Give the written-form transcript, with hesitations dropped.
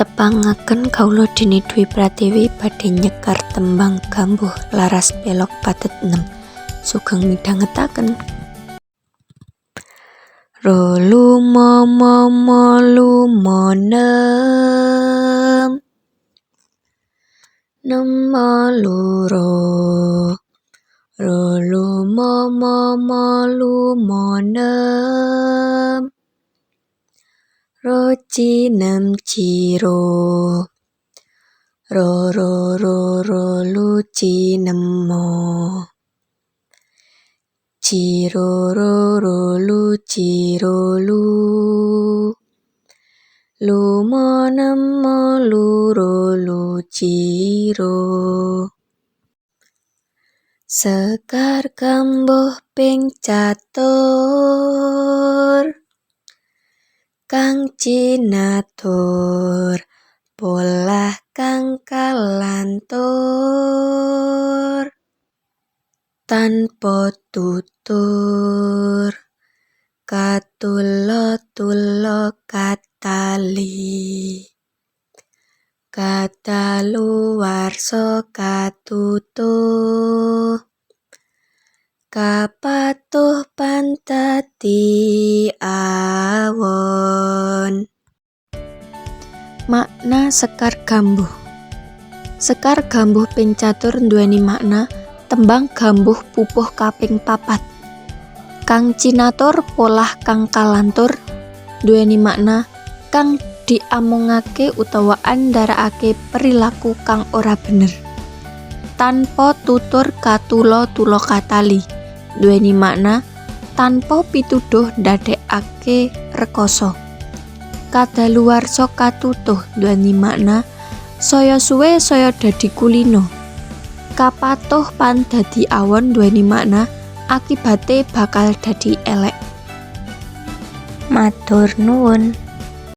Tepangaken kawula Dene Dwi Pratiwi badhe nyekar tembang Gambuh Laras Pelog Pathet 6. Sugeng midhangetaken. Lumomo lumonem nemo loro. Lumomo lumonem cinem ciro. Lu cinemo. Ciro lu ciro lu. Lumonemo luro lu ciro. Sekar gambuh ping catur. Kang cinatur polah kang kalantur tanpa tutur katulo katali kadaluwarsa katutuh kapatuh pantati awon. Makna sekar gambuh. Sekar gambuh ping catur nduweni makna tembang gambuh pupuh kaping 4. Kang cinatur polah kang kalantur nduweni makna kang diamungake utawa andharakake perilaku kang ora bener. Tanpa tutur katulo katali nduweni makna tanpa pituduh ndadekake rekoso. Kadaluwarsa katutuh nduweni makna saya suwe saya dadi kulino. Kapatuh pan dadi awon nduweni makna akibate bakal dadi elek. Matur nuwun.